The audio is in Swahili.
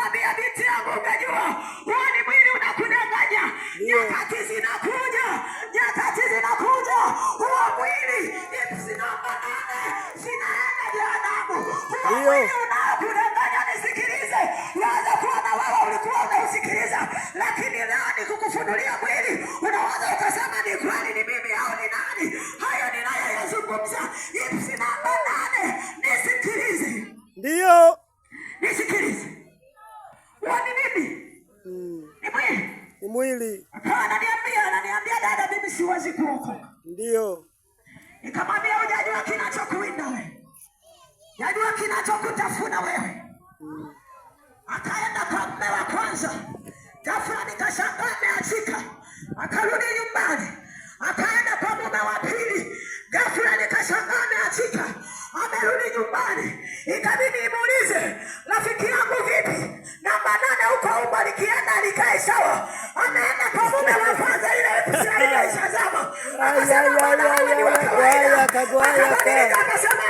nikamwambia binti yangu, unajua huo ni mwili unakudanganya. Nyakati zinakuja, huo mwili namba 8 zinaenda jehanamu. Huo mwili unakudanganya, nisikilize. Naweza kuwa na wewe ulikuwa unausikiliza, lakini leo nikukufunulia mwili. Unaweza ukasema ni kweli, ni mimi au ni nani? Hayo ninayoyazungumza namba 8. Nisikilize. Ndio. Nisikilize. Wani mimi? Ni mwili. Ni mwili. Ananiambia dada, mimi siwezi kuokoka. Ndio. Nikamwambia hujajua kinachokuinda wewe. Hujajua kinachokutafuna wewe. Akaenda kwa mume wa kwanza. Ghafla nikashangaa ameachika. Akarudi nyumbani. Akaenda kwa mume wa pili. Ghafla nikashangaa ameachika. Amerudi nyumbani. Ikabidi nimuulize, rafiki yangu vipi? Namba 8 huko umbali kienda alikae sawa. Ameenda kwa mume wa kwanza, ile episode inaisha zama. Akasema